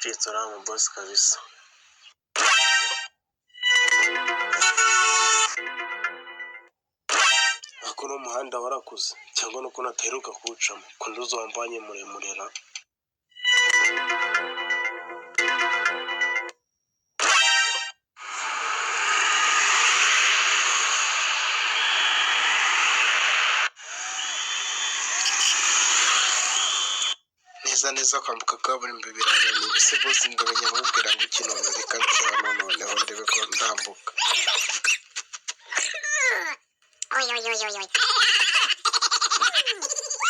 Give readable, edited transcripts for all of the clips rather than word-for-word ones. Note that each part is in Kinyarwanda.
Ncitse uriya mu boss kabisa. Ako n'umuhanda warakuze cyangwa nuko nataheruka kuwucamo ko nduzi wambanye muremurera. Neza kwambuka kaburimbo birananiye bise bose ndabenya mubwira ngo ikintu reka ncana noneho ndebe ko ndambuka.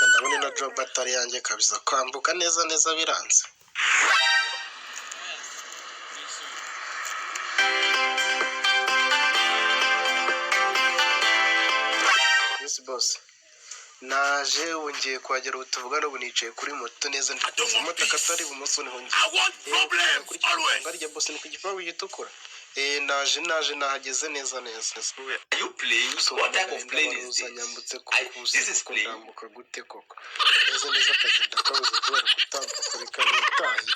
Ndabona na job atari yanjye kabisa kwambuka neza biranze. Yes boss. Naje wongeye kwagera utuvugana ubu nicaye kuri moto neza ndikuza motoka atari ibumoso niho ngiye. Ngarya boss ni ku gipangu gitukura. Naje nahageze neza. Are you playing? What type of plane is this? This is playing. Ndambuka gute koko. Neza akazi ndakabuze kubera kutambuka reka nitahire.